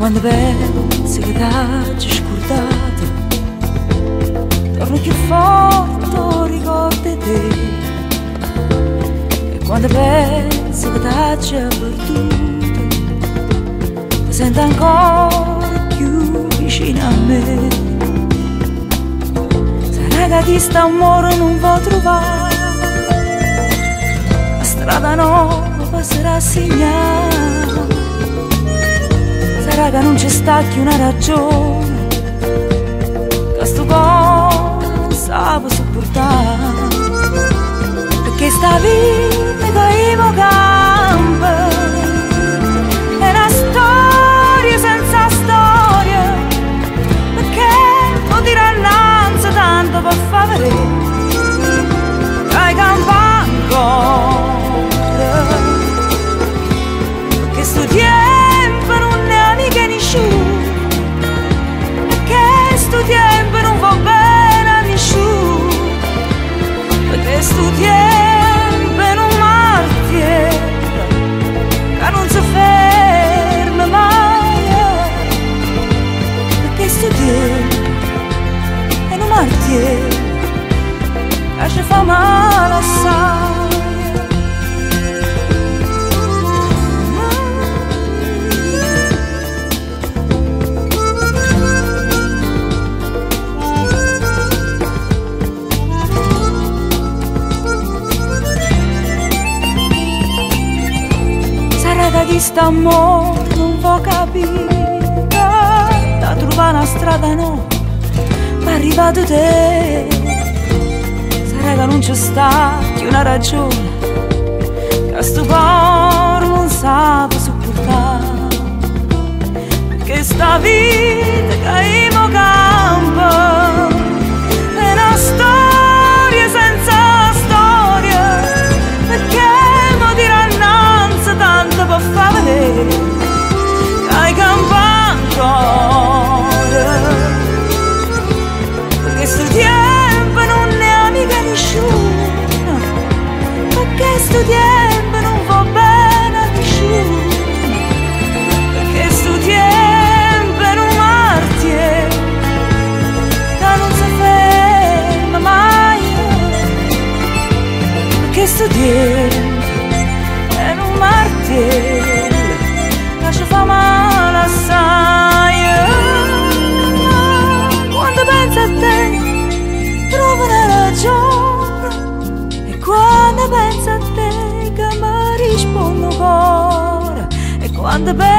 quando pensi che t'hai scordato, torni più forte, ricordi te. E quando pensi che t'hai perduto, ti senti ancora più vicino a me. Sarà che di st'amore non può trovare, la strada nuova sarà segnata. Sarà che non c'è sta più una ragione, che sto cuore non sa sopportare, perché sta vita che io campa è una storia senza storia, perché lo dirà innanzi tanto per far vedere che hai campa ancora, perché sto tempo non è mica nessuno, perché sto tempo non va bene a nessuno, perché sto tempo è un martirio che non si ferma mai, perché sto tempo è un martirio che ci fa male assai. Di st'amore non può capire, da trovare una strada no, ma arrivato te. Sarà che non c'è sta più una ragione, che sto cuore non sa sopportare, perché sta vita che io campo è una storia senza storia, perché mi dirà innanzi tanto per far vedere che hai campa ancora, perché sto tempo non è mica nessuno, perché sto tempo non va bene a nessuno, perché sto tempo è un martirio che non si ferma mai, perché sto tempo è un martirio che ci fa male assai. Quando penso a te trovo una ragione, e quando penso a te che mi rispondo ancora, e quando penso